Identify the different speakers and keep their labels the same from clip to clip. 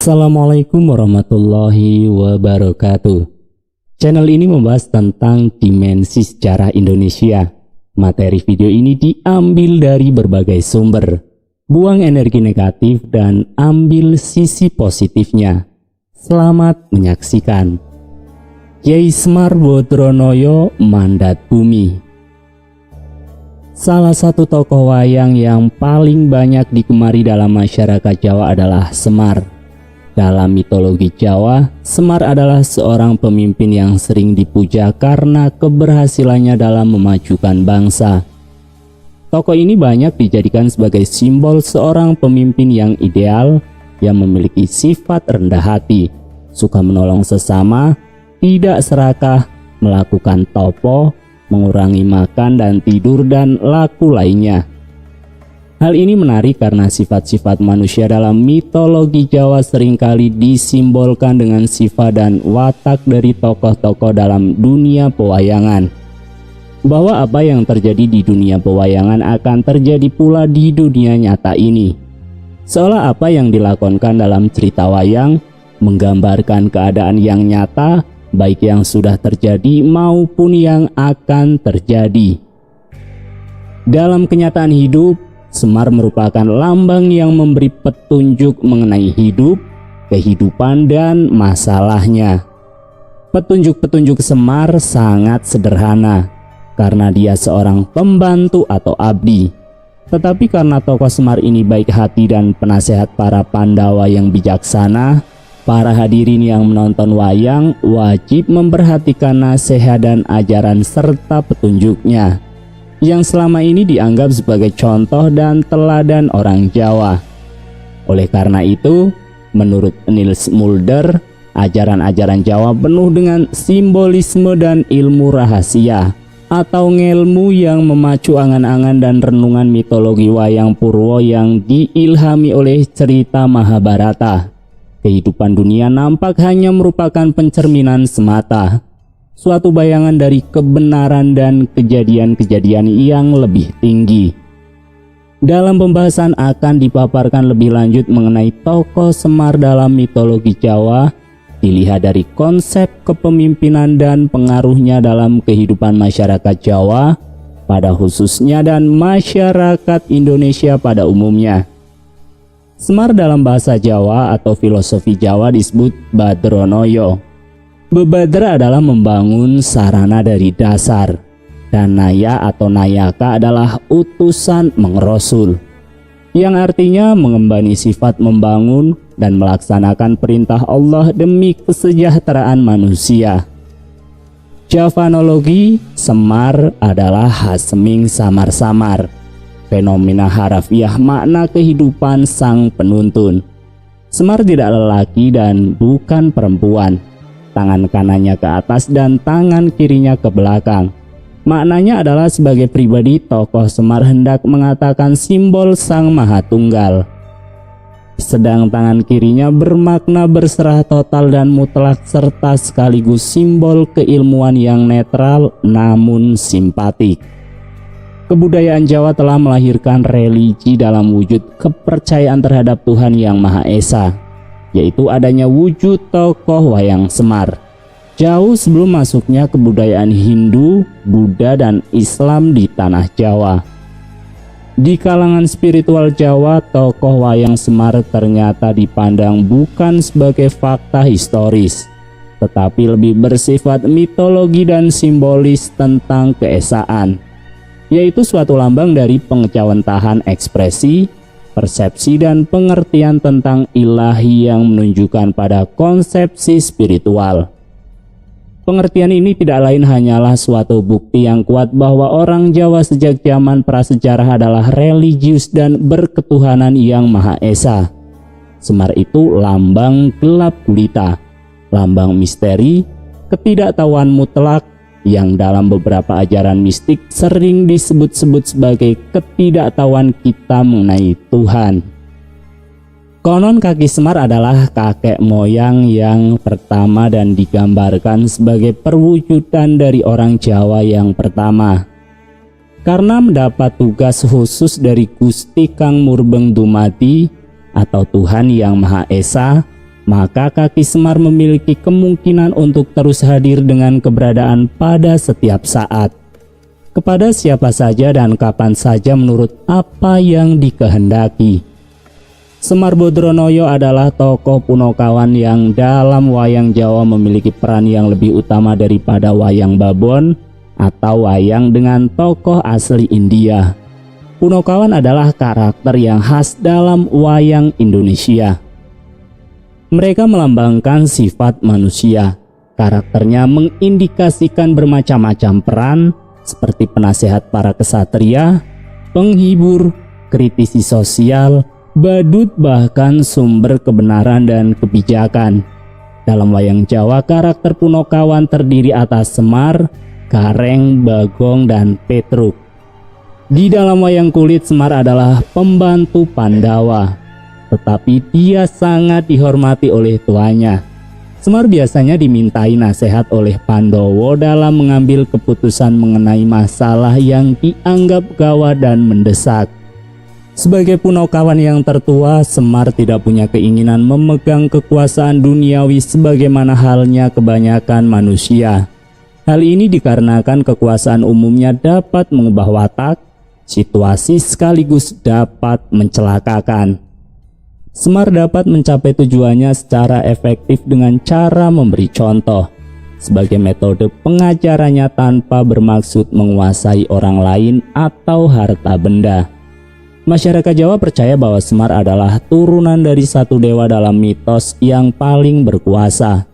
Speaker 1: Assalamualaikum warahmatullahi wabarakatuh. Channel ini membahas tentang dimensi sejarah Indonesia. Materi video ini diambil dari berbagai sumber. Buang energi negatif dan ambil sisi positifnya. Selamat menyaksikan. Kyai Semar Badranaya Mandat Bumi. Salah satu tokoh wayang yang paling banyak digemari dalam masyarakat Jawa adalah Semar. Dalam mitologi Jawa, Semar adalah seorang pemimpin yang sering dipuja karena keberhasilannya dalam memajukan bangsa. Tokoh ini banyak dijadikan sebagai simbol seorang pemimpin yang ideal, yang memiliki sifat rendah hati, suka menolong sesama, tidak serakah, melakukan topo, mengurangi makan dan tidur, dan laku lainnya. Hal ini menarik karena sifat-sifat manusia dalam mitologi Jawa seringkali disimbolkan dengan sifat dan watak dari tokoh-tokoh dalam dunia pewayangan. Bahwa apa yang terjadi di dunia pewayangan akan terjadi pula di dunia nyata ini. Seolah apa yang dilakonkan dalam cerita wayang menggambarkan keadaan yang nyata, baik yang sudah terjadi maupun yang akan terjadi. Dalam kenyataan hidup, Semar merupakan lambang yang memberi petunjuk mengenai hidup, kehidupan, dan masalahnya. Petunjuk-petunjuk Semar sangat sederhana, karena dia seorang pembantu atau abdi. Tetapi karena tokoh Semar ini baik hati dan penasehat para Pandawa yang bijaksana, para hadirin yang menonton wayang wajib memperhatikan nasihat dan ajaran serta petunjuknya, yang selama ini dianggap sebagai contoh dan teladan orang Jawa. Oleh karena itu, menurut Niels Mulder, ajaran-ajaran Jawa penuh dengan simbolisme dan ilmu rahasia atau ngelmu yang memacu angan-angan dan renungan mitologi wayang Purwo yang diilhami oleh cerita Mahabharata. Kehidupan dunia nampak hanya merupakan pencerminan semata, suatu bayangan dari kebenaran dan kejadian-kejadian yang lebih tinggi. Dalam pembahasan akan dipaparkan lebih lanjut mengenai tokoh Semar dalam mitologi Jawa, dilihat dari konsep kepemimpinan dan pengaruhnya dalam kehidupan masyarakat Jawa pada khususnya dan masyarakat Indonesia pada umumnya. Semar dalam bahasa Jawa atau filosofi Jawa disebut Badranaya. Bebadra adalah membangun sarana dari dasar, dan naya atau nayaka adalah utusan mengerosul, yang artinya mengembani sifat membangun dan melaksanakan perintah Allah demi kesejahteraan manusia. Javanologi, Semar adalah haseming samar-samar, fenomena harafiah makna kehidupan sang penuntun. Semar tidak lelaki dan bukan perempuan. Tangan kanannya ke atas dan tangan kirinya ke belakang. Maknanya adalah sebagai pribadi tokoh Semar hendak mengatakan simbol Sang Maha Tunggal. Sedang tangan kirinya bermakna berserah total dan mutlak serta sekaligus simbol keilmuan yang netral namun simpatik. Kebudayaan Jawa telah melahirkan religi dalam wujud kepercayaan terhadap Tuhan Yang Maha Esa, yaitu adanya wujud tokoh wayang Semar. Jauh sebelum masuknya kebudayaan Hindu, Buddha, dan Islam di tanah Jawa. Di kalangan spiritual Jawa, tokoh wayang Semar ternyata dipandang bukan sebagai fakta historis, tetapi lebih bersifat mitologi dan simbolis tentang keesaan, yaitu suatu lambang dari pengetahuan ekspresi, persepsi, dan pengertian tentang ilahi yang menunjukkan pada konsepsi spiritual. Pengertian ini tidak lain hanyalah suatu bukti yang kuat bahwa orang Jawa sejak zaman prasejarah adalah religius dan berketuhanan Yang Maha Esa. Semar itu lambang gelap gulita, lambang misteri, ketidaktahuan mutlak, yang dalam beberapa ajaran mistik sering disebut-sebut sebagai ketidaktahuan kita mengenai Tuhan. Konon kaki Semar adalah kakek moyang yang pertama dan digambarkan sebagai perwujudan dari orang Jawa yang pertama. Karena mendapat tugas khusus dari Gusti Kang Murbeng Dumadi atau Tuhan Yang Maha Esa, maka kaki Semar memiliki kemungkinan untuk terus hadir dengan keberadaan pada setiap saat, kepada siapa saja dan kapan saja menurut apa yang dikehendaki. Semar Badranaya adalah tokoh Punokawan yang dalam wayang Jawa memiliki peran yang lebih utama daripada wayang babon atau wayang dengan tokoh asli India. Punokawan adalah karakter yang khas dalam wayang Indonesia. Mereka melambangkan sifat manusia. Karakternya mengindikasikan bermacam-macam peran seperti penasehat para kesatria, penghibur, kritisi sosial, badut, bahkan sumber kebenaran dan kebijakan. Dalam wayang Jawa, karakter Punokawan terdiri atas Semar, Gareng, Bagong, dan Petruk. Di dalam wayang kulit, Semar adalah pembantu Pandawa, tetapi dia sangat dihormati oleh tuannya. Semar biasanya dimintai nasihat oleh Pandowo dalam mengambil keputusan mengenai masalah yang dianggap gawat dan mendesak. Sebagai Punokawan yang tertua, Semar tidak punya keinginan memegang kekuasaan duniawi sebagaimana halnya kebanyakan manusia. Hal ini dikarenakan kekuasaan umumnya dapat mengubah watak, situasi, sekaligus dapat mencelakakan. Semar dapat mencapai tujuannya secara efektif dengan cara memberi contoh, sebagai metode pengajarannya tanpa bermaksud menguasai orang lain atau harta benda. Masyarakat Jawa percaya bahwa Semar adalah turunan dari satu dewa dalam mitos yang paling berkuasa.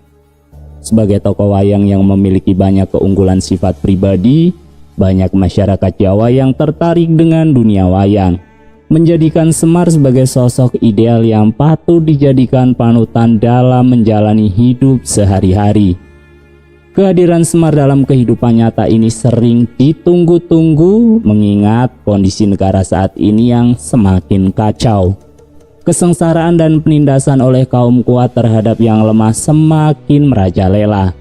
Speaker 1: Sebagai tokoh wayang yang memiliki banyak keunggulan sifat pribadi, banyak masyarakat Jawa yang tertarik dengan dunia wayang, menjadikan Semar sebagai sosok ideal yang patut dijadikan panutan dalam menjalani hidup sehari-hari. Kehadiran Semar dalam kehidupan nyata ini sering ditunggu-tunggu mengingat kondisi negara saat ini yang semakin kacau. Kesengsaraan dan penindasan oleh kaum kuat terhadap yang lemah semakin merajalela.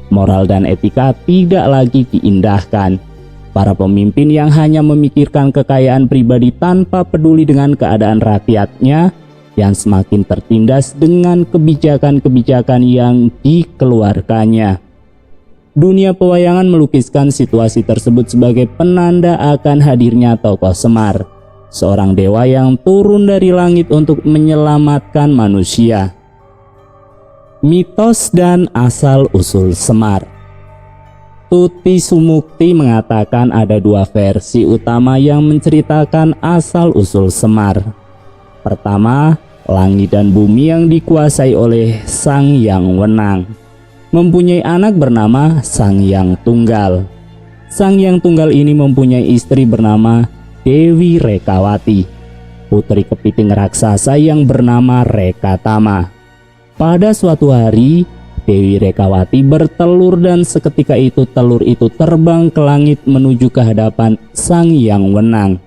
Speaker 1: Moral dan etika tidak lagi diindahkan. Para pemimpin yang hanya memikirkan kekayaan pribadi tanpa peduli dengan keadaan rakyatnya yang semakin tertindas dengan kebijakan-kebijakan yang dikeluarkannya. Dunia pewayangan melukiskan situasi tersebut sebagai penanda akan hadirnya tokoh Semar, seorang dewa yang turun dari langit untuk menyelamatkan manusia. Mitos dan asal-usul Semar. Tuti Sumukti mengatakan ada dua versi utama yang menceritakan asal-usul Semar. Pertama, langit dan bumi yang dikuasai oleh Sang Hyang Wenang mempunyai anak bernama Sang Hyang Tunggal. Sang Hyang Tunggal ini mempunyai istri bernama Dewi Rekawati, putri kepiting raksasa yang bernama Rekatama. Pada suatu hari, Dewi Rekawati bertelur dan seketika itu telur itu terbang ke langit menuju ke hadapan Sang Hyang Wenang.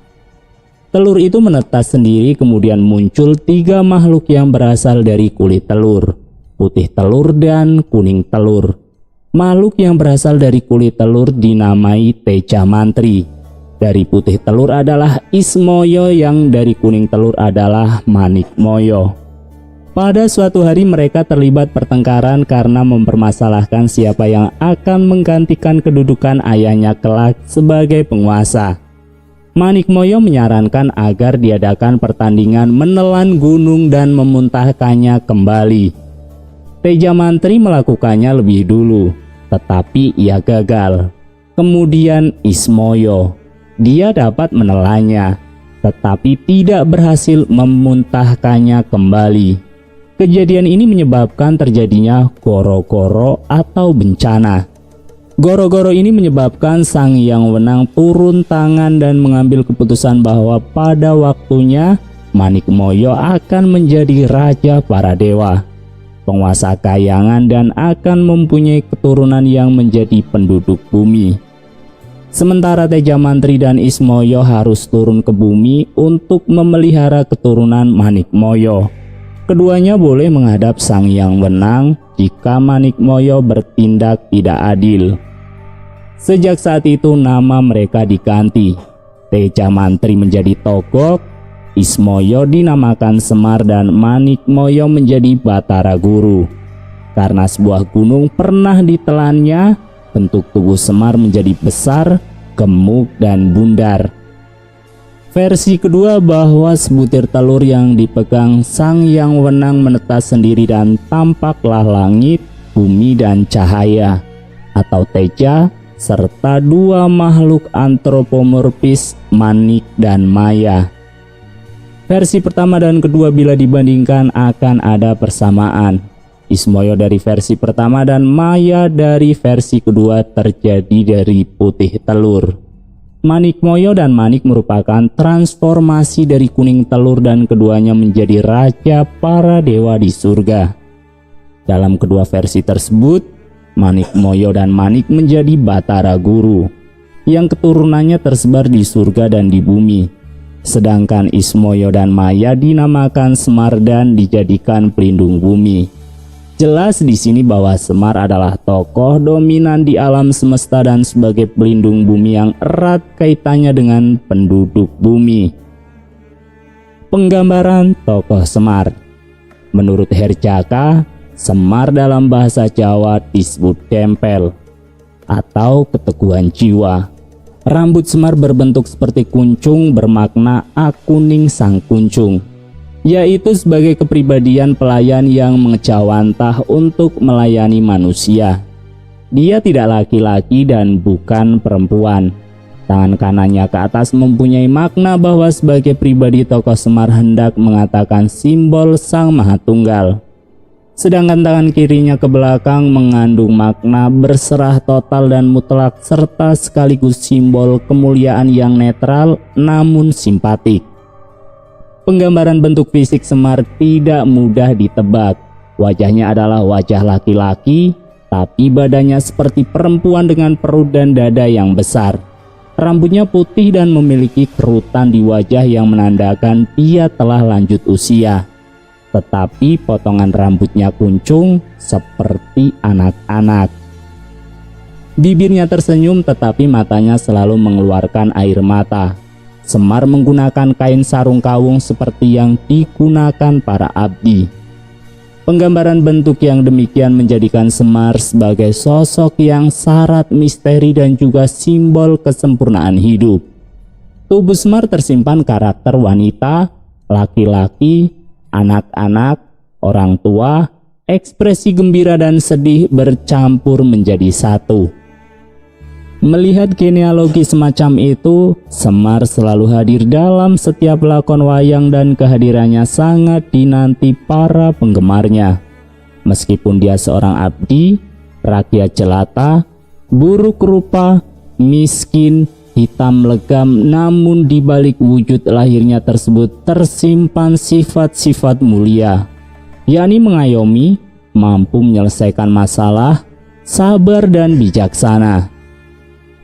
Speaker 1: Telur itu menetas sendiri, kemudian muncul tiga makhluk yang berasal dari kulit telur, putih telur dan kuning telur. Makhluk yang berasal dari kulit telur dinamai Teja Mantri. Dari putih telur adalah Ismoyo, yang dari kuning telur adalah Manikmoyo. Pada suatu hari mereka terlibat pertengkaran karena mempermasalahkan siapa yang akan menggantikan kedudukan ayahnya kelak sebagai penguasa. Manikmoyo menyarankan agar diadakan pertandingan menelan gunung dan memuntahkannya kembali. Teja Mantri melakukannya lebih dulu, tetapi ia gagal. Kemudian Ismoyo, dia dapat menelannya, tetapi tidak berhasil memuntahkannya kembali. Kejadian ini menyebabkan terjadinya goro-goro atau bencana. Goro-goro ini menyebabkan Sang Hyang Wenang turun tangan dan mengambil keputusan bahwa pada waktunya Manikmoyo akan menjadi raja para dewa, penguasa kayangan, dan akan mempunyai keturunan yang menjadi penduduk bumi. Sementara Teja Mantri dan Ismoyo harus turun ke bumi untuk memelihara keturunan Manikmoyo. Keduanya boleh menghadap Sang Hyang Wenang jika Manikmoyo bertindak tidak adil. Sejak saat itu nama mereka diganti. Teja Mantri menjadi Togok, Ismoyo dinamakan Semar dan Manikmoyo menjadi Batara Guru. Karena sebuah gunung pernah ditelannya, bentuk tubuh Semar menjadi besar, gemuk dan bundar. Versi kedua bahwa sebutir telur yang dipegang Sang Hyang Wenang menetas sendiri dan tampaklah langit, bumi dan cahaya atau teja, serta dua makhluk antropomorfis Manik dan Maya. Versi pertama dan kedua bila dibandingkan akan ada persamaan. Ismoyo dari versi pertama dan Maya dari versi kedua terjadi dari putih telur. Manikmoyo dan Manik merupakan transformasi dari kuning telur dan keduanya menjadi raja para dewa di surga. Dalam kedua versi tersebut, Manikmoyo dan Manik menjadi Batara Guru yang keturunannya tersebar di surga dan di bumi. Sedangkan Ismoyo dan Maya dinamakan Semar dan dijadikan pelindung bumi. Jelas di sini bahwa Semar adalah tokoh dominan di alam semesta dan sebagai pelindung bumi yang erat kaitannya dengan penduduk bumi. Penggambaran tokoh Semar. Menurut Herjaka, Semar dalam bahasa Jawa disebut tempel atau keteguhan jiwa. Rambut Semar berbentuk seperti kuncung bermakna akuning sang kuncung, yaitu sebagai kepribadian pelayan yang mengejawantah untuk melayani manusia. Dia tidak laki-laki dan bukan perempuan. Tangan kanannya ke atas mempunyai makna bahwa sebagai pribadi tokoh Semar hendak mengatakan simbol Sang Maha Tunggal. Sedangkan tangan kirinya ke belakang mengandung makna berserah total dan mutlak serta sekaligus simbol kemuliaan yang netral namun simpatik. Penggambaran bentuk fisik Semar tidak mudah ditebak. Wajahnya adalah wajah laki-laki, tapi badannya seperti perempuan dengan perut dan dada yang besar. Rambutnya putih dan memiliki kerutan di wajah yang menandakan dia telah lanjut usia. Tetapi potongan rambutnya kuncung seperti anak-anak. Bibirnya tersenyum tetapi matanya selalu mengeluarkan air mata. Semar menggunakan kain sarung kawung seperti yang digunakan para abdi. Penggambaran bentuk yang demikian menjadikan Semar sebagai sosok yang syarat misteri dan juga simbol kesempurnaan hidup. Tubuh Semar tersimpan karakter wanita, laki-laki, anak-anak, orang tua, ekspresi gembira dan sedih bercampur menjadi satu. Melihat genealogi semacam itu, Semar selalu hadir dalam setiap lakon wayang dan kehadirannya sangat dinanti para penggemarnya. Meskipun dia seorang abdi, rakyat jelata, buruk rupa, miskin, hitam legam, namun di balik wujud lahirnya tersebut tersimpan sifat-sifat mulia, yakni mengayomi, mampu menyelesaikan masalah, sabar dan bijaksana.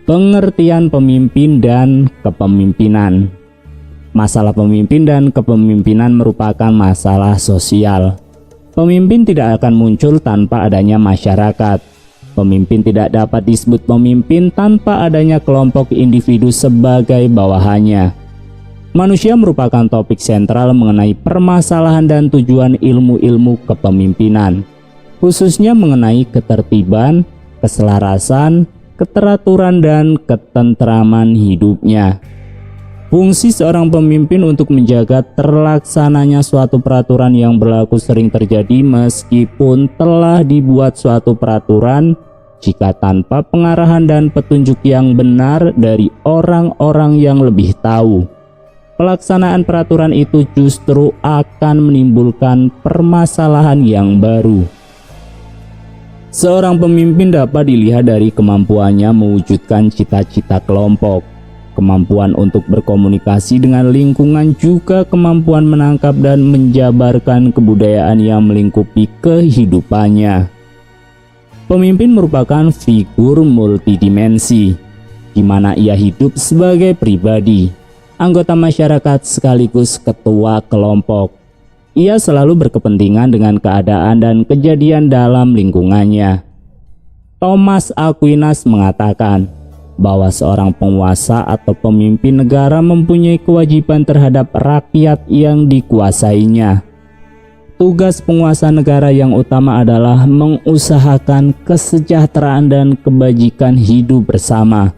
Speaker 1: Pengertian pemimpin dan kepemimpinan. Masalah pemimpin dan kepemimpinan merupakan masalah sosial. Pemimpin tidak akan muncul tanpa adanya masyarakat. Pemimpin tidak dapat disebut pemimpin tanpa adanya kelompok individu sebagai bawahannya. Manusia merupakan topik sentral mengenai permasalahan dan tujuan ilmu-ilmu kepemimpinan, khususnya mengenai ketertiban, keselarasan, keteraturan, dan ketentraman hidupnya. Fungsi seorang pemimpin untuk menjaga terlaksananya suatu peraturan yang berlaku sering terjadi meskipun telah dibuat suatu peraturan jika tanpa pengarahan dan petunjuk yang benar dari orang-orang yang lebih tahu. Pelaksanaan peraturan itu justru akan menimbulkan permasalahan yang baru. Seorang pemimpin dapat dilihat dari kemampuannya mewujudkan cita-cita kelompok, kemampuan untuk berkomunikasi dengan lingkungan, juga kemampuan menangkap dan menjabarkan kebudayaan yang melingkupi kehidupannya. Pemimpin merupakan figur multidimensi, di mana ia hidup sebagai pribadi, anggota masyarakat sekaligus ketua kelompok. Ia selalu berkepentingan dengan keadaan dan kejadian dalam lingkungannya. Thomas Aquinas mengatakan, bahwa seorang penguasa atau pemimpin negara mempunyai kewajiban terhadap rakyat yang dikuasainya. Tugas penguasa negara yang utama adalah mengusahakan kesejahteraan dan kebajikan hidup bersama.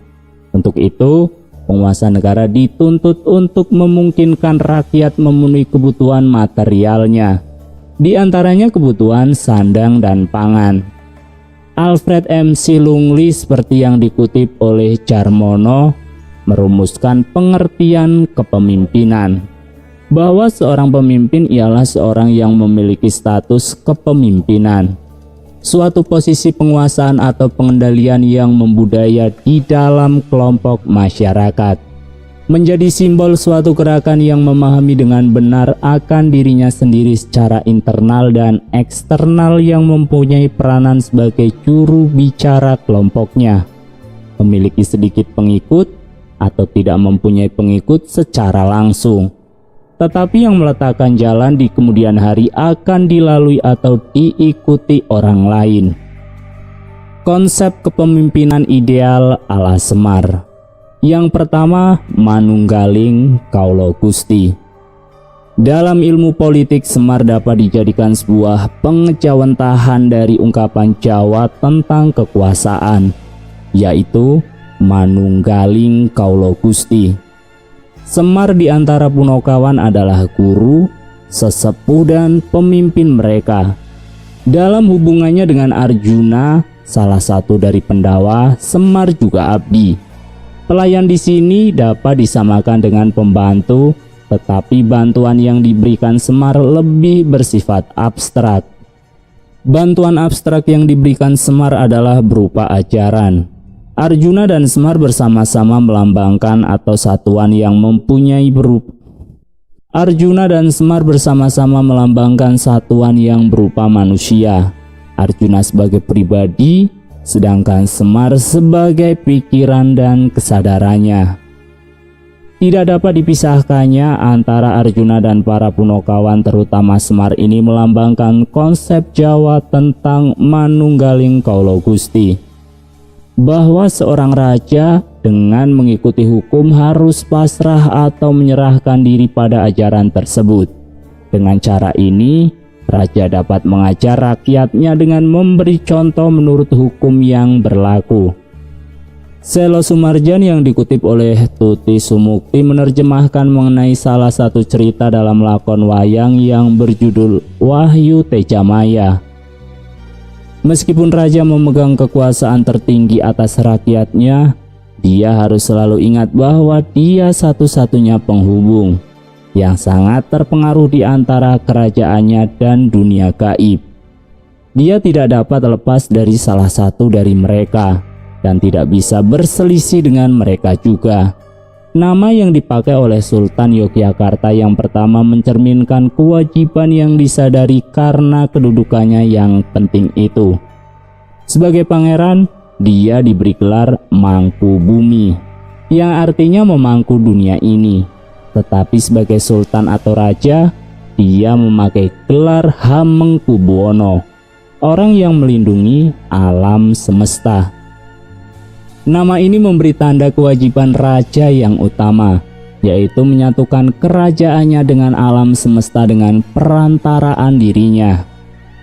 Speaker 1: Untuk itu, penguasa negara dituntut untuk memungkinkan rakyat memenuhi kebutuhan materialnya, di antaranya kebutuhan sandang dan pangan. Alfred M. Lungley seperti yang dikutip oleh Carmono merumuskan pengertian kepemimpinan bahwa seorang pemimpin ialah seorang yang memiliki status kepemimpinan, suatu posisi penguasaan atau pengendalian yang membudaya di dalam kelompok masyarakat, menjadi simbol suatu gerakan yang memahami dengan benar akan dirinya sendiri secara internal dan eksternal, yang mempunyai peranan sebagai juru bicara kelompoknya, memiliki sedikit pengikut atau tidak mempunyai pengikut secara langsung, tetapi yang meletakkan jalan di kemudian hari akan dilalui atau diikuti orang lain. Konsep kepemimpinan ideal ala Semar. Yang pertama, manunggaling kaulo Gusti. Dalam ilmu politik, Semar dapat dijadikan sebuah pengejawentahan dari ungkapan Jawa tentang kekuasaan, yaitu manunggaling kaulo Gusti. Semar di antara Punokawan adalah guru, sesepuh dan pemimpin mereka. Dalam hubungannya dengan Arjuna, salah satu dari Pendawa, Semar juga abdi. Pelayan di sini dapat disamakan dengan pembantu, tetapi bantuan yang diberikan Semar lebih bersifat abstrak. Bantuan abstrak yang diberikan Semar adalah berupa ajaran. Arjuna dan Semar bersama-sama melambangkan atau satuan yang mempunyai satuan yang berupa manusia. Arjuna sebagai pribadi, sedangkan Semar sebagai pikiran dan kesadarannya. Tidak dapat dipisahkannya antara Arjuna dan para Punokawan, terutama Semar ini melambangkan konsep Jawa tentang manunggaling kaulo Gusti, bahwa seorang raja dengan mengikuti hukum harus pasrah atau menyerahkan diri pada ajaran tersebut. Dengan cara ini, raja dapat mengajar rakyatnya dengan memberi contoh menurut hukum yang berlaku. Selo Sumarjan yang dikutip oleh Tuti Sumukti menerjemahkan mengenai salah satu cerita dalam lakon wayang yang berjudul Wahyu Tejamaya. Meskipun raja memegang kekuasaan tertinggi atas rakyatnya, dia harus selalu ingat bahwa dia satu-satunya penghubung yang sangat terpengaruh di antara kerajaannya dan dunia gaib. Dia tidak dapat lepas dari salah satu dari mereka dan tidak bisa berselisih dengan mereka juga. Nama yang dipakai oleh Sultan Yogyakarta yang pertama mencerminkan kewajiban yang disadari karena kedudukannya yang penting itu. Sebagai pangeran, dia diberi gelar Mangku Bumi, yang artinya memangku dunia ini. Tetapi sebagai sultan atau raja, dia memakai gelar Hamengkubuwono, orang yang melindungi alam semesta. Nama ini memberi tanda kewajiban raja yang utama, yaitu menyatukan kerajaannya dengan alam semesta dengan perantaraan dirinya.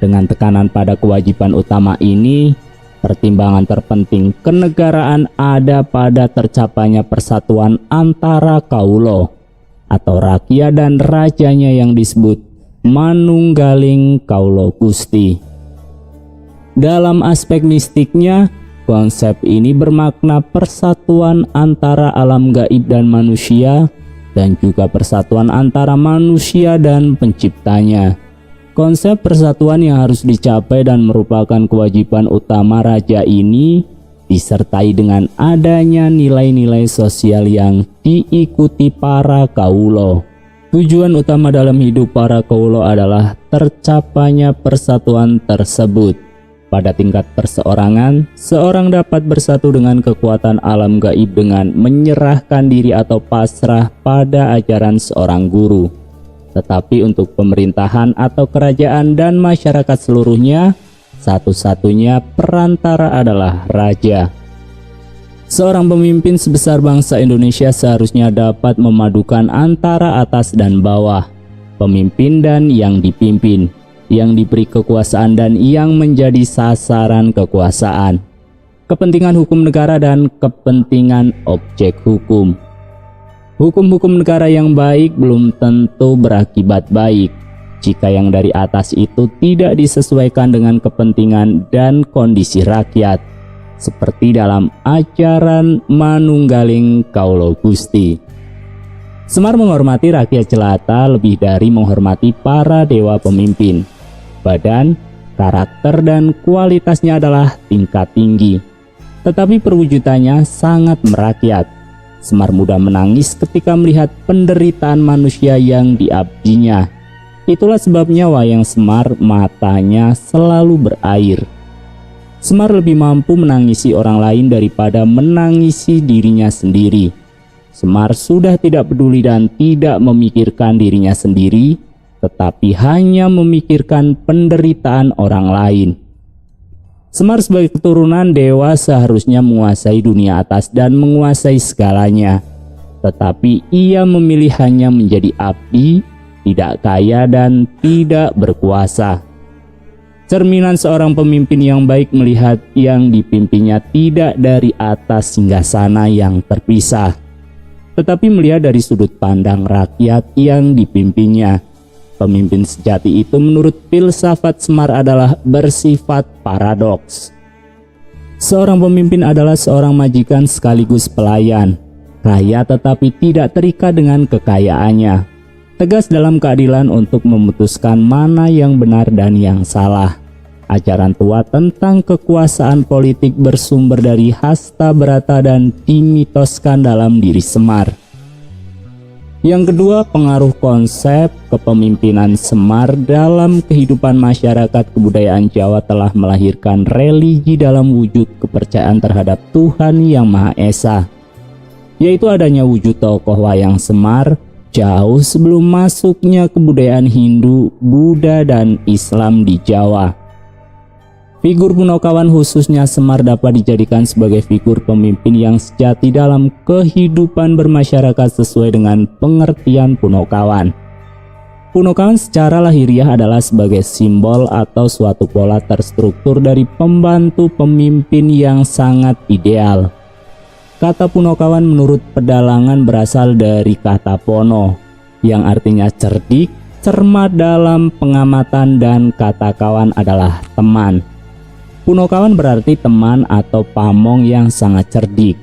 Speaker 1: Dengan tekanan pada kewajiban utama ini, pertimbangan terpenting kenegaraan ada pada tercapainya persatuan antara kaulo atau rakyat dan rajanya yang disebut manunggaling kaulo Gusti. Dalam aspek mistiknya, konsep ini bermakna persatuan antara alam gaib dan manusia, dan juga persatuan antara manusia dan penciptanya. Konsep persatuan yang harus dicapai dan merupakan kewajiban utama raja ini disertai dengan adanya nilai-nilai sosial yang diikuti para kaulo. Tujuan utama dalam hidup para kaulo adalah tercapainya persatuan tersebut. Pada tingkat perseorangan, seorang dapat bersatu dengan kekuatan alam gaib dengan menyerahkan diri atau pasrah pada ajaran seorang guru. Tetapi untuk pemerintahan atau kerajaan dan masyarakat seluruhnya, satu-satunya perantara adalah raja. Seorang pemimpin sebesar bangsa Indonesia seharusnya dapat memadukan antara atas dan bawah, pemimpin dan yang dipimpin, yang diberi kekuasaan dan yang menjadi sasaran kekuasaan, kepentingan hukum negara dan kepentingan objek hukum. Hukum-hukum negara yang baik belum tentu berakibat baik jika yang dari atas itu tidak disesuaikan dengan kepentingan dan kondisi rakyat, seperti dalam ajaran Manunggaling Kaulo Gusti. Semar menghormati rakyat jelata lebih dari menghormati para dewa pemimpin. Badan, karakter, dan kualitasnya adalah tingkat tinggi, tetapi perwujudannya sangat merakyat. Semar mudah menangis ketika melihat penderitaan manusia yang diabdinya. Itulah sebabnya wayang Semar matanya selalu berair. Semar lebih mampu menangisi orang lain daripada menangisi dirinya sendiri. Semar sudah tidak peduli dan tidak memikirkan dirinya sendiri, tetapi hanya memikirkan penderitaan orang lain. Semar sebagai keturunan dewa seharusnya menguasai dunia atas dan menguasai segalanya. Tetapi ia memilih hanya menjadi abdi, tidak kaya dan tidak berkuasa. Cerminan seorang pemimpin yang baik melihat yang dipimpinnya tidak dari atas hingga sana yang terpisah, tetapi melihat dari sudut pandang rakyat yang dipimpinnya. Pemimpin sejati itu menurut filsafat Semar adalah bersifat paradoks. Seorang pemimpin adalah seorang majikan sekaligus pelayan, kaya tetapi tidak terikat dengan kekayaannya. Tegas dalam keadilan untuk memutuskan mana yang benar dan yang salah. Ajaran tua tentang kekuasaan politik bersumber dari Hasta Brata dan dimitoskan dalam diri Semar. Yang kedua, pengaruh konsep kepemimpinan Semar dalam kehidupan masyarakat kebudayaan Jawa telah melahirkan religi dalam wujud kepercayaan terhadap Tuhan Yang Maha Esa, yaitu adanya wujud tokoh wayang Semar jauh sebelum masuknya kebudayaan Hindu, Buddha, dan Islam di Jawa. Figur Punokawan khususnya Semar dapat dijadikan sebagai figur pemimpin yang sejati dalam kehidupan bermasyarakat sesuai dengan pengertian Punokawan. Punokawan secara lahiriah adalah sebagai simbol atau suatu pola terstruktur dari pembantu pemimpin yang sangat ideal. Kata Punokawan menurut pedalangan berasal dari kata Pono, yang artinya cerdik, cermat dalam pengamatan, dan kata kawan adalah teman. Punokawan berarti teman atau pamong yang sangat cerdik,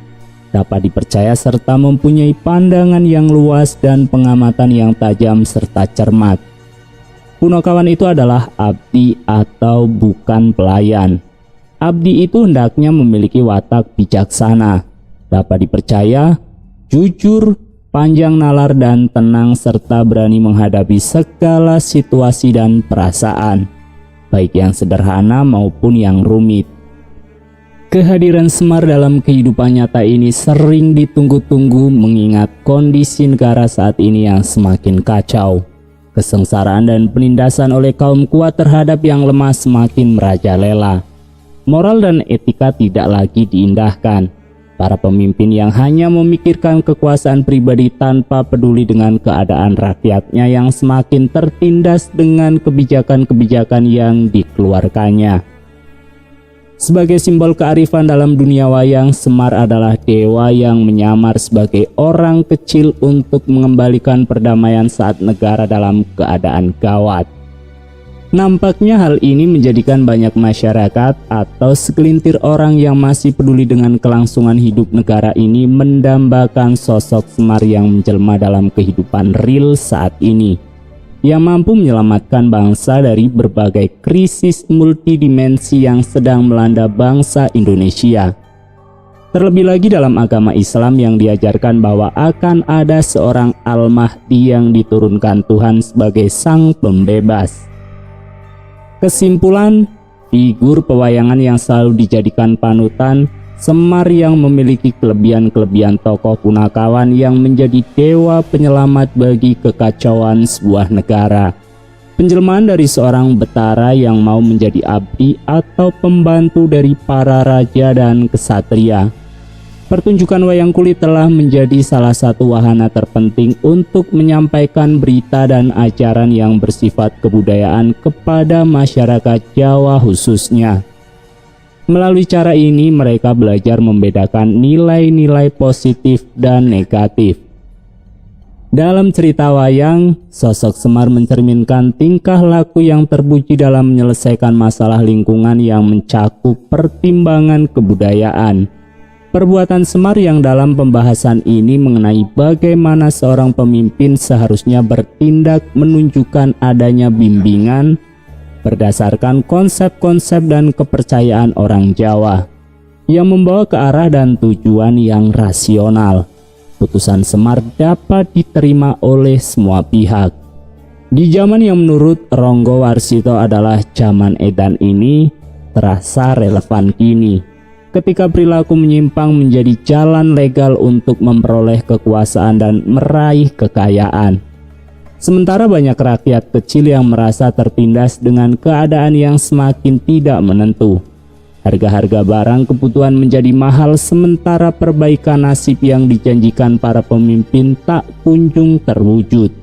Speaker 1: dapat dipercaya serta mempunyai pandangan yang luas dan pengamatan yang tajam serta cermat. Punokawan itu adalah abdi atau bukan pelayan. Abdi itu hendaknya memiliki watak bijaksana, dapat dipercaya, jujur, panjang nalar, dan tenang serta berani menghadapi segala situasi dan perasaan, baik yang sederhana maupun yang rumit. Kehadiran Semar dalam kehidupan nyata ini sering ditunggu-tunggu mengingat kondisi negara saat ini yang semakin kacau. Kesengsaraan dan penindasan oleh kaum kuat terhadap yang lemah semakin merajalela. Moral dan etika tidak lagi diindahkan. Para pemimpin yang hanya memikirkan kekuasaan pribadi tanpa peduli dengan keadaan rakyatnya yang semakin tertindas dengan kebijakan-kebijakan yang dikeluarkannya. Sebagai simbol kearifan dalam dunia wayang, Semar adalah dewa yang menyamar sebagai orang kecil untuk mengembalikan perdamaian saat negara dalam keadaan gawat. Nampaknya hal ini menjadikan banyak masyarakat atau segelintir orang yang masih peduli dengan kelangsungan hidup negara ini mendambakan sosok Semar yang menjelma dalam kehidupan real saat ini, yang mampu menyelamatkan bangsa dari berbagai krisis multidimensi yang sedang melanda bangsa Indonesia. Terlebih lagi dalam agama Islam yang diajarkan bahwa akan ada seorang Al-Mahdi yang diturunkan Tuhan sebagai sang pembebas. Kesimpulan, figur pewayangan yang selalu dijadikan panutan, Semar yang memiliki kelebihan-kelebihan tokoh Punakawan yang menjadi dewa penyelamat bagi kekacauan sebuah negara. Penjelmaan dari seorang betara yang mau menjadi abdi atau pembantu dari para raja dan kesatria. Pertunjukan wayang kulit telah menjadi salah satu wahana terpenting untuk menyampaikan berita dan ajaran yang bersifat kebudayaan kepada masyarakat Jawa khususnya. Melalui cara ini mereka belajar membedakan nilai-nilai positif dan negatif. Dalam cerita wayang, sosok Semar mencerminkan tingkah laku yang terpuji dalam menyelesaikan masalah lingkungan yang mencakup pertimbangan kebudayaan. Perbuatan Semar yang dalam pembahasan ini mengenai bagaimana seorang pemimpin seharusnya bertindak menunjukkan adanya bimbingan berdasarkan konsep-konsep dan kepercayaan orang Jawa yang membawa ke arah dan tujuan yang rasional. Putusan Semar dapat diterima oleh semua pihak. Di zaman yang menurut Ronggo Warsito adalah zaman edan ini terasa relevan kini, ketika perilaku menyimpang menjadi jalan legal untuk memperoleh kekuasaan dan meraih kekayaan. Sementara banyak rakyat kecil yang merasa tertindas dengan keadaan yang semakin tidak menentu. Harga-harga barang kebutuhan menjadi mahal sementara perbaikan nasib yang dijanjikan para pemimpin tak kunjung terwujud.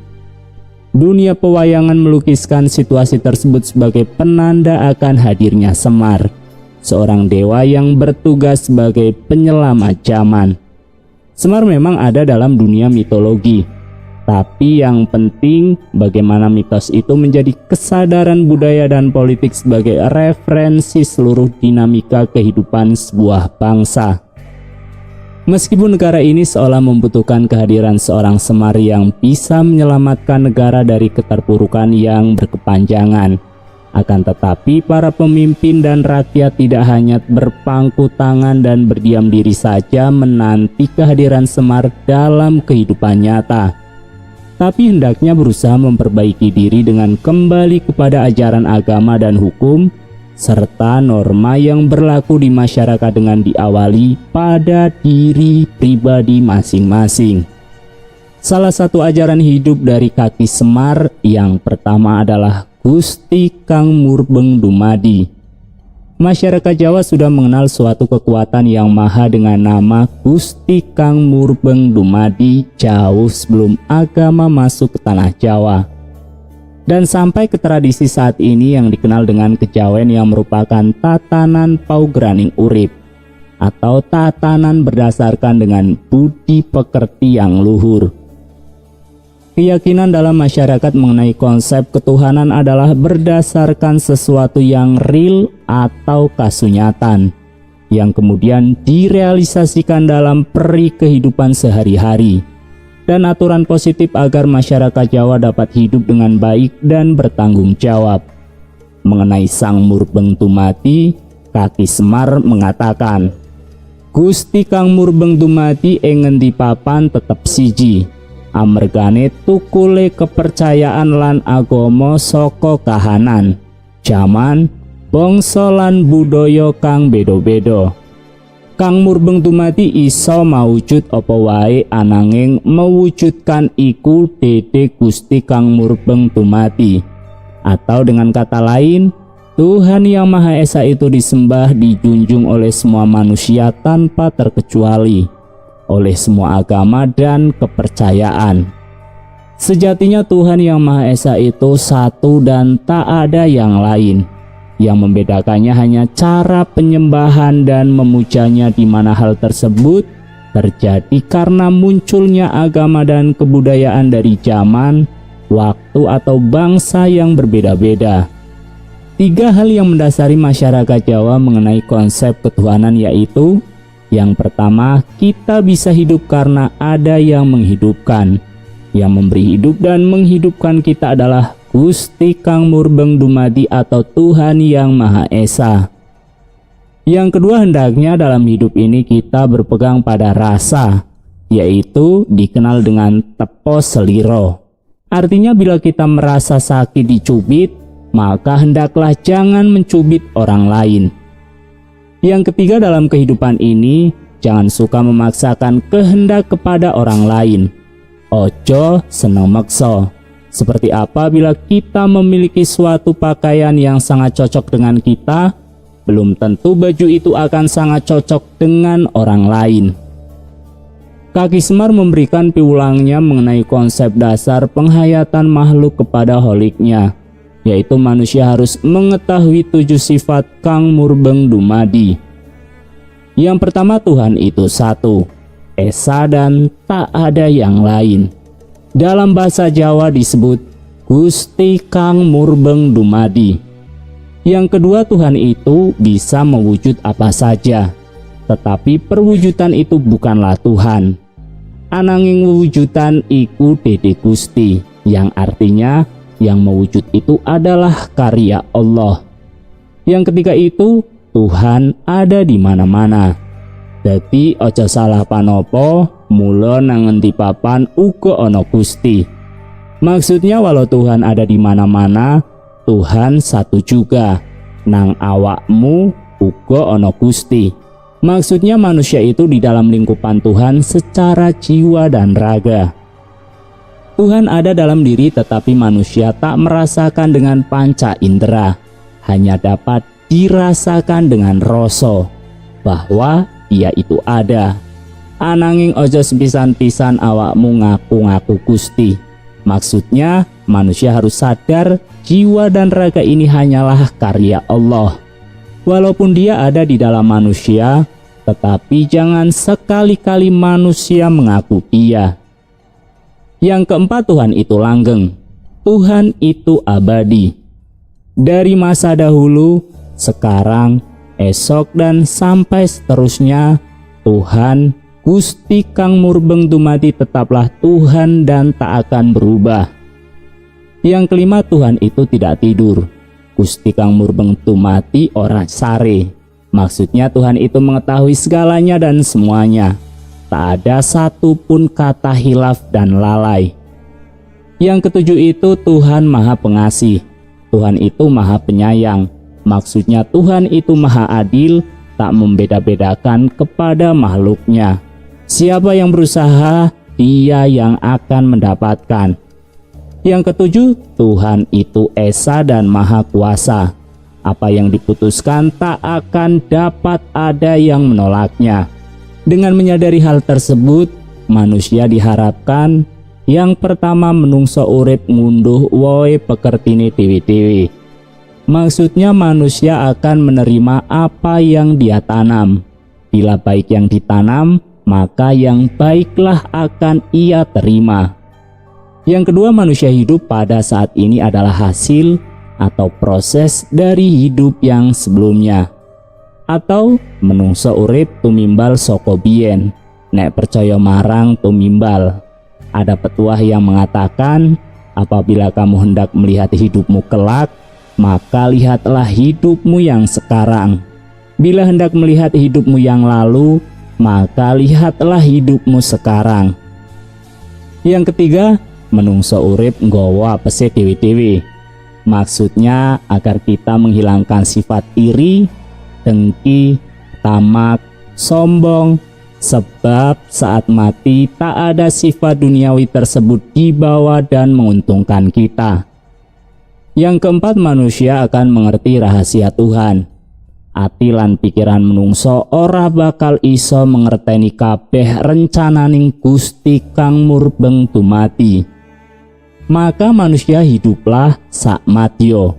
Speaker 1: Dunia pewayangan melukiskan situasi tersebut sebagai penanda akan hadirnya Semar, seorang dewa yang bertugas sebagai penyelamat zaman. Semar memang ada dalam dunia mitologi, tapi yang penting bagaimana mitos itu menjadi kesadaran budaya dan politik sebagai referensi seluruh dinamika kehidupan sebuah bangsa. Meskipun negara ini seolah membutuhkan kehadiran seorang Semar yang bisa menyelamatkan negara dari keterpurukan yang berkepanjangan, akan tetapi para pemimpin dan rakyat tidak hanya berpangku tangan dan berdiam diri saja menanti kehadiran Semar dalam kehidupan nyata, tapi hendaknya berusaha memperbaiki diri dengan kembali kepada ajaran agama dan hukum serta norma yang berlaku di masyarakat dengan diawali pada diri pribadi masing-masing. Salah satu ajaran hidup dari kaki Semar yang pertama adalah Gusti Kang Murbeng Dumadi. Masyarakat Jawa sudah mengenal suatu kekuatan yang maha dengan nama Gusti Kang Murbeng Dumadi jauh sebelum agama masuk ke tanah Jawa, dan sampai ke tradisi saat ini yang dikenal dengan kejawen yang merupakan tatanan paugraning urip atau tatanan berdasarkan dengan budi pekerti yang luhur. Keyakinan dalam masyarakat mengenai konsep ketuhanan adalah berdasarkan sesuatu yang real atau kasunyatan, yang kemudian direalisasikan dalam peri kehidupan sehari-hari, dan aturan positif agar masyarakat Jawa dapat hidup dengan baik dan bertanggung jawab. Mengenai Sang Murbeng Dumadi, kaki Semar mengatakan, Gusti Kang Murbeng Dumadi engen dipapan tetep siji, amergane tukule kepercayaan lan agama saka kahanan, jaman, bangsa lan budaya kang beda-beda. Kang Murbeng Dumadi iso mawujud apa wae ananging mewujudkan iku dede Gusti Kang Murbeng Dumadi. Atau dengan kata lain, Tuhan yang Maha Esa itu disembah, dijunjung oleh semua manusia tanpa terkecuali, oleh semua agama dan kepercayaan. Sejatinya Tuhan yang Maha Esa itu satu dan tak ada yang lain. Yang membedakannya hanya cara penyembahan dan memujanya, di mana hal tersebut terjadi karena munculnya agama dan kebudayaan dari zaman, waktu atau bangsa yang berbeda-beda. Tiga hal yang mendasari masyarakat Jawa mengenai konsep ketuhanan yaitu: yang pertama, kita bisa hidup karena ada yang menghidupkan. Yang memberi hidup dan menghidupkan kita adalah Gusti Kang Murbeng Dumadi atau Tuhan yang Maha Esa. Yang kedua, hendaknya dalam hidup ini kita berpegang pada rasa, yaitu dikenal dengan tepo seliro. Artinya bila kita merasa sakit dicubit, maka hendaklah jangan mencubit orang lain. Yang ketiga, dalam kehidupan ini jangan suka memaksakan kehendak kepada orang lain. Ojo seneng meksa. Seperti apa bila kita memiliki suatu pakaian yang sangat cocok dengan kita, belum tentu baju itu akan sangat cocok dengan orang lain. Kaki Semar memberikan piulangnya mengenai konsep dasar penghayatan makhluk kepada holiknya, yaitu manusia harus mengetahui 7 sifat kang murbeng dumadi. Yang pertama, Tuhan itu satu, esa dan tak ada yang lain. Dalam bahasa Jawa disebut Gusti Kang Murbeng Dumadi. Yang kedua, Tuhan itu bisa mewujud apa saja, tetapi perwujudan itu bukanlah Tuhan. Ananging wujudan iku Dede Gusti, yang artinya yang mewujud itu adalah karya Allah. Yang ketiga itu, Tuhan ada di mana-mana. Dadi ojo salah panopo, mula nang ngendi papan uga ana Gusti. Maksudnya walau Tuhan ada di mana-mana, Tuhan satu juga. Nang awakmu uga ana Gusti. Maksudnya manusia itu di dalam lingkupan Tuhan secara jiwa dan raga. Tuhan ada dalam diri, tetapi manusia tak merasakan dengan panca indera, hanya dapat dirasakan dengan rasa bahwa Dia itu ada. Ananging ojo sepisan-pisan awakmu ngaku-ngaku Gusti. Maksudnya manusia harus sadar jiwa dan raga ini hanyalah karya Allah. Walaupun Dia ada di dalam manusia, tetapi jangan sekali-kali manusia mengaku Dia. Yang keempat, Tuhan itu langgeng. Tuhan itu abadi. Dari masa dahulu, sekarang, esok, dan sampai seterusnya, Tuhan Gusti Kang Murbeng Dumadi tetaplah Tuhan dan tak akan berubah. Yang kelima, Tuhan itu tidak tidur. Gusti Kang Murbeng Dumadi ora sare. Maksudnya Tuhan itu mengetahui segalanya dan semuanya. Tak ada satupun kata hilaf dan lalai. Yang ketujuh itu, Tuhan Maha Pengasih. Tuhan itu Maha Penyayang. Maksudnya Tuhan itu Maha Adil, tak membeda-bedakan kepada makhluknya. Siapa yang berusaha, dia yang akan mendapatkan. Yang ketujuh, Tuhan itu Esa dan Maha Kuasa. Apa yang diputuskan tak akan dapat ada yang menolaknya. Dengan menyadari hal tersebut, manusia diharapkan yang pertama menungso urip ngunduh woe pekertine dewe-dewe. Maksudnya manusia akan menerima apa yang dia tanam. Bila baik yang ditanam, maka yang baiklah akan ia terima. Yang kedua, manusia hidup pada saat ini adalah hasil atau proses dari hidup yang sebelumnya. Atau menungso urip tumimbal saka biyen. Nek percaya marang tumimbal. Ada petuah yang mengatakan, apabila kamu hendak melihat hidupmu kelak, maka lihatlah hidupmu yang sekarang. Bila hendak melihat hidupmu yang lalu, maka lihatlah hidupmu sekarang. Yang ketiga, menungso urip nggawa apese dewe-dewe. Maksudnya agar kita menghilangkan sifat iri, dengki, tamak, sombong, sebab saat mati tak ada sifat duniawi tersebut dibawa dan menguntungkan kita. Yang keempat, manusia akan mengerti rahasia Tuhan. Ati lan pikiran menungso ora bakal iso mengerteni kabeh rencananing Gusti Kang Murbeng Dumadi. Maka manusia hiduplah sak madya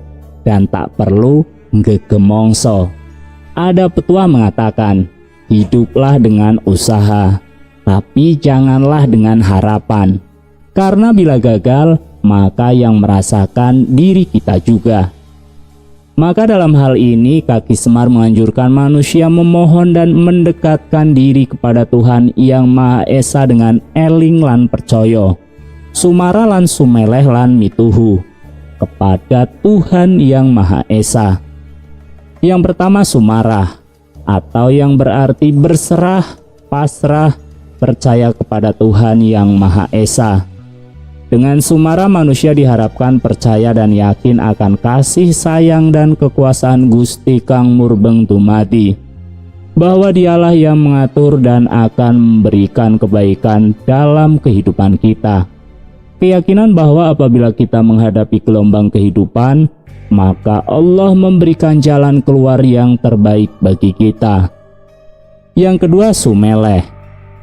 Speaker 1: dan tak perlu ngegemongso. Ada petua mengatakan, hiduplah dengan usaha, tapi janganlah dengan harapan. Karena bila gagal, maka yang merasakan diri kita juga. Maka dalam hal ini Kaki Semar menganjurkan manusia memohon dan mendekatkan diri kepada Tuhan yang Maha Esa dengan eling lan percaya, sumara lan sumeleh lan mituhu kepada Tuhan yang Maha Esa. Yang pertama, sumarah, atau yang berarti berserah, pasrah, percaya kepada Tuhan yang Maha Esa. Dengan sumara manusia diharapkan percaya dan yakin akan kasih sayang dan kekuasaan Gusti Kang Murbeng Dumadi, bahwa Dialah yang mengatur dan akan memberikan kebaikan dalam kehidupan kita. Keyakinan bahwa apabila kita menghadapi gelombang kehidupan, maka Allah memberikan jalan keluar yang terbaik bagi kita. Yang kedua, sumeleh,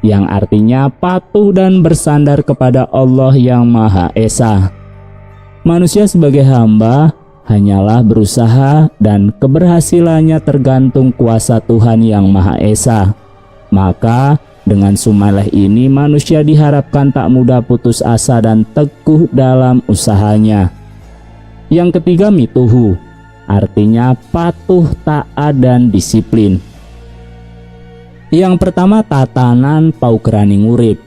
Speaker 1: yang artinya patuh dan bersandar kepada Allah yang Maha Esa. Manusia sebagai hamba hanyalah berusaha dan keberhasilannya tergantung kuasa Tuhan yang Maha Esa. Maka dengan sumalah ini manusia diharapkan tak mudah putus asa dan teguh dalam usahanya. Yang ketiga, mituhu, artinya patuh, taat, dan disiplin. Yang pertama, tatanan paugeраning urip.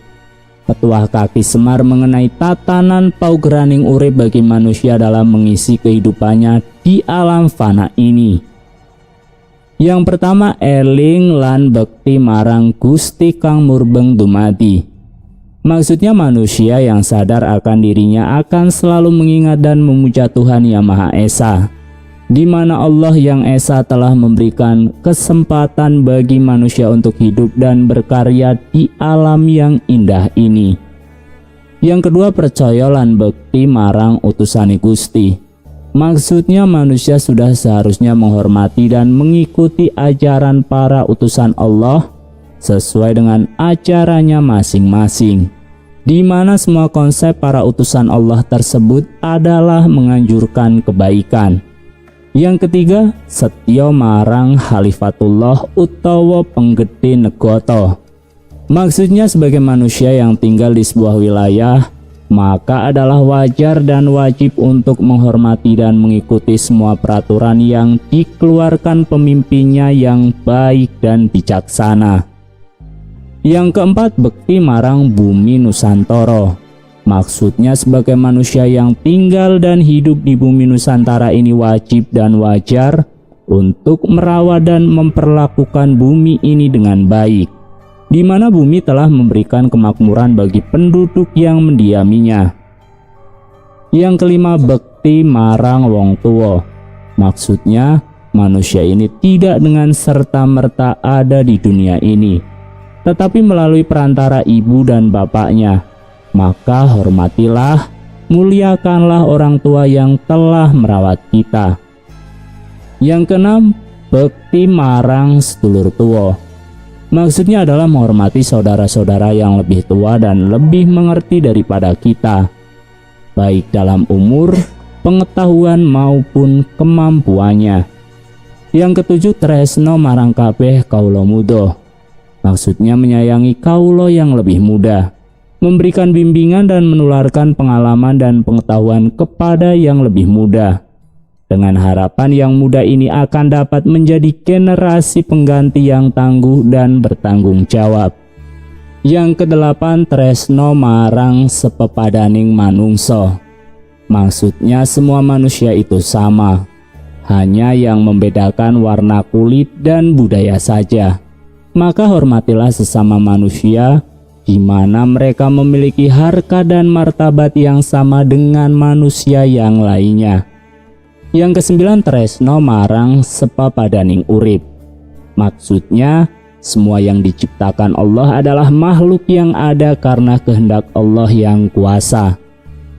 Speaker 1: Petuah kaki Semar mengenai tatanan paugeраning urip bagi manusia dalam mengisi kehidupannya di alam fana ini. Yang pertama, eling lan bekti marang Gusti kang murbeng dumadi. Maksudnya manusia yang sadar akan dirinya akan selalu mengingat dan memuja Tuhan yang Maha Esa, di mana Allah yang Esa telah memberikan kesempatan bagi manusia untuk hidup dan berkarya di alam yang indah ini. Yang kedua, percaya lan bekti marang utusane Gusti. Maksudnya manusia sudah seharusnya menghormati dan mengikuti ajaran para utusan Allah sesuai dengan ajarannya masing-masing, di mana semua konsep para utusan Allah tersebut adalah menganjurkan kebaikan. Yang ketiga, setya marang Khalifatullah utawa penggede negoto. Maksudnya sebagai manusia yang tinggal di sebuah wilayah, maka adalah wajar dan wajib untuk menghormati dan mengikuti semua peraturan yang dikeluarkan pemimpinnya yang baik dan bijaksana. Yang keempat, bekti marang bumi Nusantara. Maksudnya sebagai manusia yang tinggal dan hidup di bumi Nusantara ini wajib dan wajar untuk merawat dan memperlakukan bumi ini dengan baik, di mana bumi telah memberikan kemakmuran bagi penduduk yang mendiaminya. Yang kelima, bekti marang wong tuwa. Maksudnya manusia ini tidak dengan serta-merta ada di dunia ini, tetapi melalui perantara ibu dan bapaknya. Maka hormatilah, muliakanlah orang tua yang telah merawat kita. Yang keenam, bekti marang sedulur tuwa. Maksudnya adalah menghormati saudara-saudara yang lebih tua dan lebih mengerti daripada kita, baik dalam umur, pengetahuan maupun kemampuannya. Yang ketujuh, tresno marang kabeh kawula muda. Maksudnya menyayangi kawula yang lebih muda, memberikan bimbingan dan menularkan pengalaman dan pengetahuan kepada yang lebih muda, dengan harapan yang muda ini akan dapat menjadi generasi pengganti yang tangguh dan bertanggung jawab. Yang kedelapan, tresno marang sepepadaning manungso. Maksudnya semua manusia itu sama, hanya yang membedakan warna kulit dan budaya saja. Maka hormatilah sesama manusia, di mana mereka memiliki harkat dan martabat yang sama dengan manusia yang lainnya. Yang kesembilan, tresno marang sepepadaning urip. Maksudnya semua yang diciptakan Allah adalah makhluk yang ada karena kehendak Allah yang kuasa,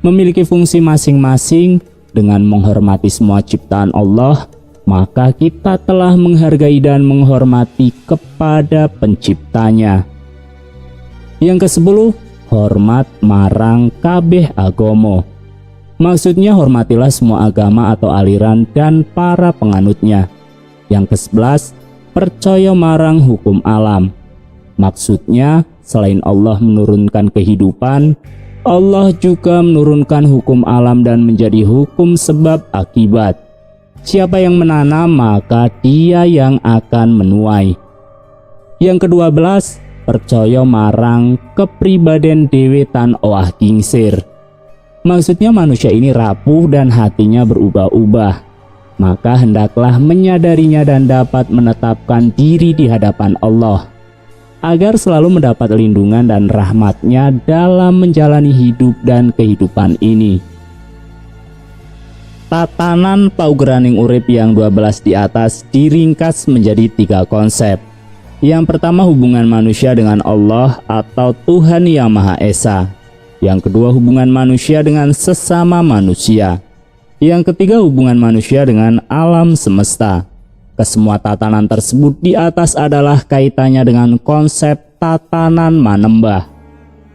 Speaker 1: memiliki fungsi masing-masing. Dengan menghormati semua ciptaan Allah, maka kita telah menghargai dan menghormati kepada penciptanya. Yang ke-10, hormat marang kabeh agama. Maksudnya hormatilah semua agama atau aliran dan para penganutnya. Yang ke-11, percaya marang hukum alam. Maksudnya selain Allah menurunkan kehidupan, Allah juga menurunkan hukum alam dan menjadi hukum sebab akibat. Siapa yang menanam maka dia yang akan menuai. Yang ke-12, percaya marang kepribadian dewe tan owah kingsir. Maksudnya manusia ini rapuh dan hatinya berubah-ubah, maka hendaklah menyadarinya dan dapat menetapkan diri di hadapan Allah, agar selalu mendapat lindungan dan rahmat-Nya dalam menjalani hidup dan kehidupan ini. Tatanan paugeраning urip yang 12 di atas diringkas menjadi 3 konsep. Yang pertama, hubungan manusia dengan Allah atau Tuhan Yang Maha Esa. Yang kedua, hubungan manusia dengan sesama manusia. Yang ketiga, hubungan manusia dengan alam semesta. Kesemua tatanan tersebut di atas adalah kaitannya dengan konsep tatanan manembah.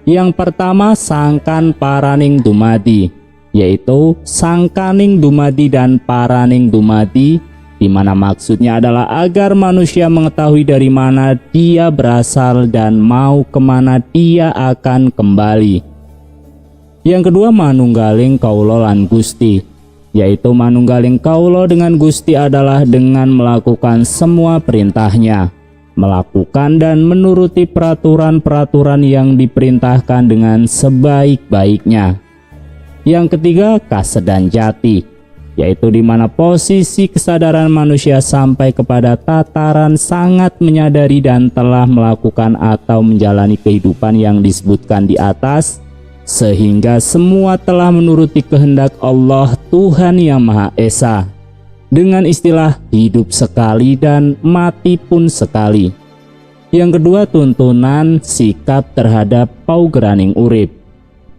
Speaker 1: Yang pertama sangkan paraning dumadi, yaitu sangkaning dumadi dan paraning dumadi, di mana maksudnya adalah agar manusia mengetahui dari mana dia berasal dan mau kemana dia akan kembali. Yang kedua manunggaling kaulo lan Gusti, yaitu manunggaling kaulo dengan Gusti adalah dengan melakukan semua perintahnya, melakukan dan menuruti peraturan-peraturan yang diperintahkan dengan sebaik-baiknya. Yang ketiga kasedan jati, yaitu di mana posisi kesadaran manusia sampai kepada tataran sangat menyadari dan telah melakukan atau menjalani kehidupan yang disebutkan di atas, sehingga semua telah menuruti kehendak Allah Tuhan Yang Maha Esa, dengan istilah hidup sekali dan mati pun sekali. Yang kedua tuntunan sikap terhadap paugeраning urip.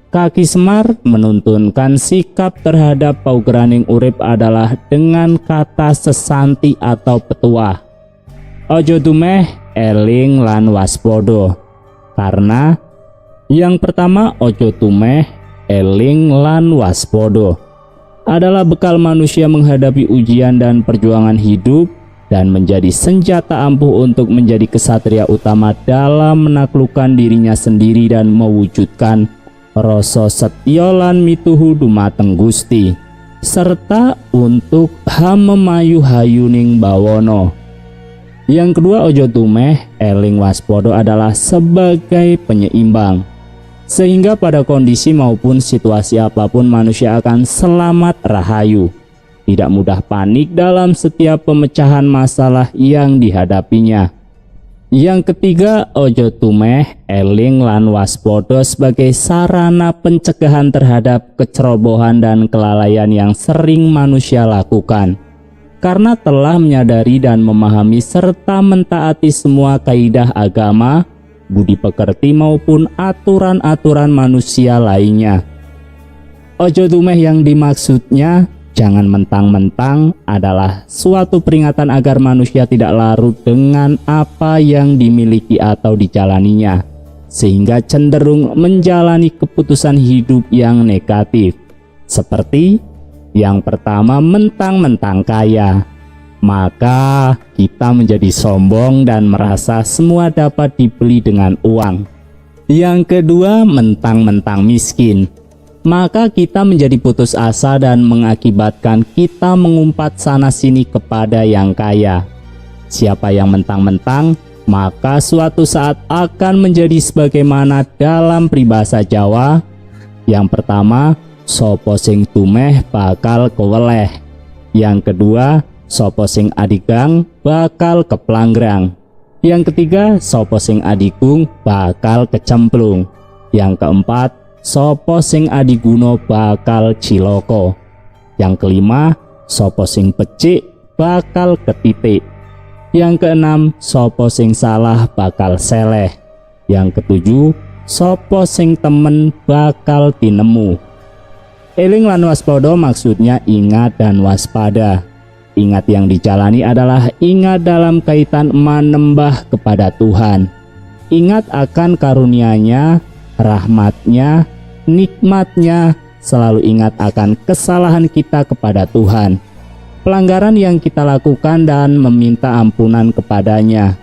Speaker 1: Kaki Semar menuntunkan sikap terhadap paugeраning urip adalah dengan kata sesanti atau petuah. Ojo dumeh eling lan waspodo. Karena yang pertama ojo tumeh eling lan waspodo adalah bekal manusia menghadapi ujian dan perjuangan hidup dan menjadi senjata ampuh untuk menjadi kesatria utama dalam menaklukkan dirinya sendiri dan mewujudkan rasa setya lan mituhu dumateng Gusti, serta untuk hamemayu hayuning bawono. Yang kedua ojo tumeh eling waspodo adalah sebagai penyeimbang, sehingga pada kondisi maupun situasi apapun manusia akan selamat rahayu, tidak mudah panik dalam setiap pemecahan masalah yang dihadapinya. Yang ketiga ojo tumeh eling lan waspodo sebagai sarana pencegahan terhadap kecerobohan dan kelalaian yang sering manusia lakukan, karena telah menyadari dan memahami serta mentaati semua kaidah agama, budi pekerti maupun aturan-aturan manusia lainnya. Ojo tumeh yang dimaksudnya jangan mentang-mentang adalah suatu peringatan agar manusia tidak larut dengan apa yang dimiliki atau dijalaninya, sehingga cenderung menjalani keputusan hidup yang negatif. Seperti yang pertama mentang-mentang kaya, maka kita menjadi sombong dan merasa semua dapat dibeli dengan uang. Yang kedua mentang-mentang miskin, maka kita menjadi putus asa dan mengakibatkan kita mengumpat sana-sini kepada yang kaya. Siapa yang mentang-mentang, maka suatu saat akan menjadi sebagaimana dalam peribahasa Jawa. Yang pertama, sopo sing tumeh bakal keweleh. Yang kedua, sopo sing adigang bakal kepelanggrang. Yang ketiga, sopo sing adigung bakal kecemplung. Yang keempat, sopo sing adiguno bakal ciloko. Yang kelima, sopo sing becik bakal ketitik. Yang keenam, sopo sing salah bakal seleh. Yang ketujuh, sopo sing temen bakal tinemu. Eling lan waspodo maksudnya ingat dan waspada. Ingat yang dijalani adalah ingat dalam kaitan manembah kepada Tuhan. Ingat akan karunia-Nya, rahmat-Nya, nikmat-Nya, selalu ingat akan kesalahan kita kepada Tuhan, pelanggaran yang kita lakukan dan meminta ampunan kepadanya.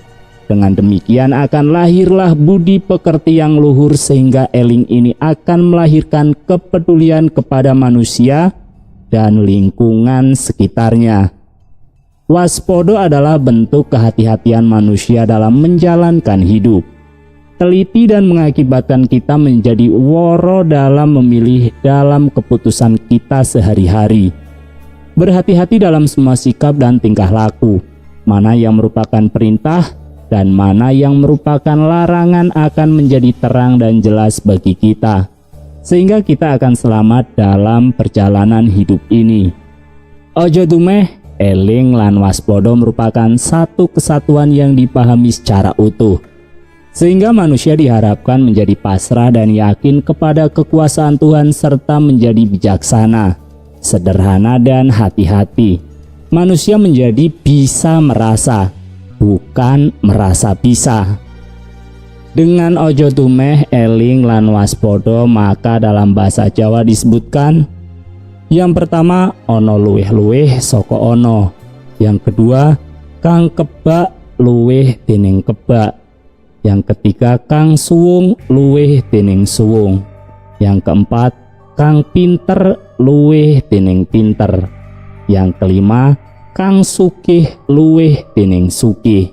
Speaker 1: Dengan demikian akan lahirlah budi pekerti yang luhur, sehingga eling ini akan melahirkan kepedulian kepada manusia dan lingkungan sekitarnya. Waspodo adalah bentuk kehati-hatian manusia dalam menjalankan hidup. Teliti dan mengakibatkan kita menjadi woro dalam memilih dalam keputusan kita sehari-hari. Berhati-hati dalam semua sikap dan tingkah laku. Mana yang merupakan perintah dan mana yang merupakan larangan akan menjadi terang dan jelas bagi kita, sehingga kita akan selamat dalam perjalanan hidup ini. Ojo dumeh eling lan waspodo merupakan satu kesatuan yang dipahami secara utuh, sehingga manusia diharapkan menjadi pasrah dan yakin kepada kekuasaan Tuhan serta menjadi bijaksana, sederhana dan hati-hati. Manusia menjadi bisa merasa, bukan merasa bisa. Dengan ojo tumeh, eling lan waspada, maka dalam bahasa Jawa disebutkan yang pertama ono luweh-luweh saka ono, yang kedua kang kebak luweh dening kebak, yang ketiga kang suwung luweh dening suwung, yang keempat kang pinter luweh dening pinter, yang kelima kang sugih luweh dening sugih.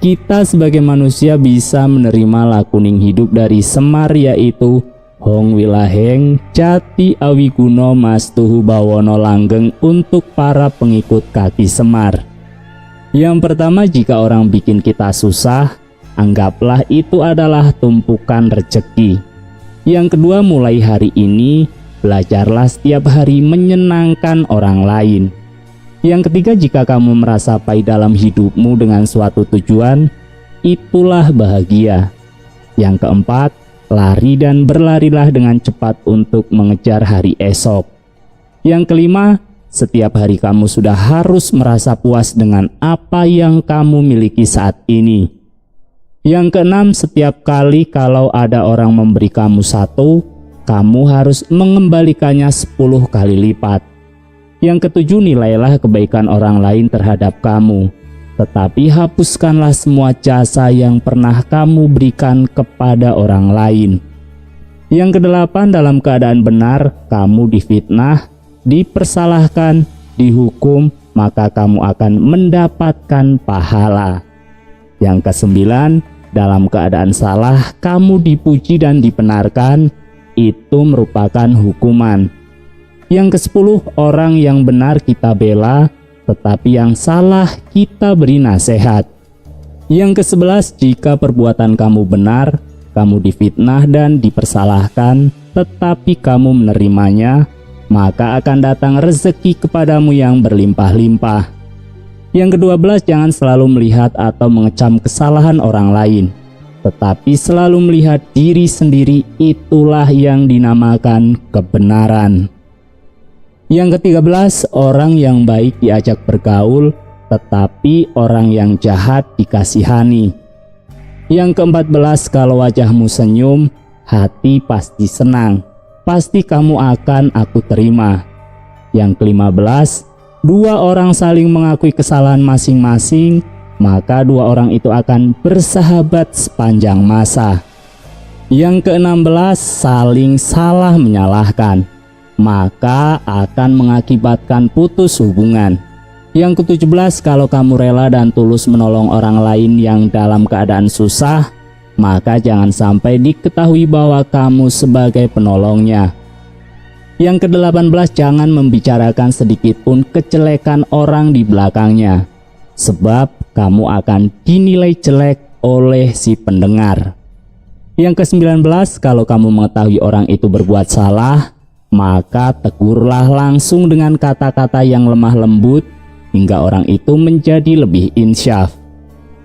Speaker 1: Kita sebagai manusia bisa menerima lakuning hidup dari Semar, yaitu Hong wilaheng jati awiguna mastuhu bawono langgeng untuk para pengikut kaki Semar. Yang pertama, jika orang bikin kita susah, anggaplah itu adalah tumpukan rezeki. Yang kedua, mulai hari ini belajarlah setiap hari menyenangkan orang lain. Yang ketiga, jika kamu merasa pahit dalam hidupmu dengan suatu tujuan, itulah bahagia. Yang keempat, lari dan berlarilah dengan cepat untuk mengejar hari esok. Yang kelima, setiap hari kamu sudah harus merasa puas dengan apa yang kamu miliki saat ini. Yang keenam, setiap kali kalau ada orang memberi kamu 1, kamu harus mengembalikannya 10 kali lipat. Yang ketujuh, nilailah kebaikan orang lain terhadap kamu, tetapi hapuskanlah semua jasa yang pernah kamu berikan kepada orang lain. Yang kedelapan, dalam keadaan benar kamu difitnah, dipersalahkan, dihukum, maka kamu akan mendapatkan pahala. Yang kesembilan, dalam keadaan salah kamu dipuji dan dibenarkan, itu merupakan hukuman. Yang ke-10, orang yang benar kita bela, tetapi yang salah kita beri nasihat. Yang ke-11, jika perbuatan kamu benar, kamu difitnah dan dipersalahkan, tetapi kamu menerimanya, maka akan datang rezeki kepadamu yang berlimpah-limpah. Yang ke-12, jangan selalu melihat atau mengecam kesalahan orang lain, tetapi selalu melihat diri sendiri, itulah yang dinamakan kebenaran. Yang ke-13, orang yang baik diajak bergaul, tetapi orang yang jahat dikasihani. Yang ke-14, kalau wajahmu senyum, hati pasti senang, pasti kamu akan aku terima. Yang ke-15, 2 orang saling mengakui kesalahan masing-masing, maka 2 orang itu akan bersahabat sepanjang masa. Yang ke-16, saling salah menyalahkan, maka akan mengakibatkan putus hubungan. Yang ke-17, kalau kamu rela dan tulus menolong orang lain yang dalam keadaan susah, maka jangan sampai diketahui bahwa kamu sebagai penolongnya. Yang ke-18, jangan membicarakan sedikit pun kejelekan orang di belakangnya, sebab kamu akan dinilai jelek oleh si pendengar. Yang ke-19, kalau kamu mengetahui orang itu berbuat salah, maka tegurlah langsung dengan kata-kata yang lemah lembut, hingga orang itu menjadi lebih insyaf.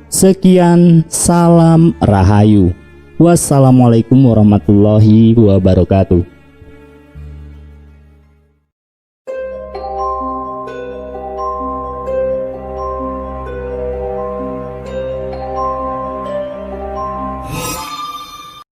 Speaker 1: Sekian, salam rahayu. Wassalamualaikum warahmatullahi wabarakatuh.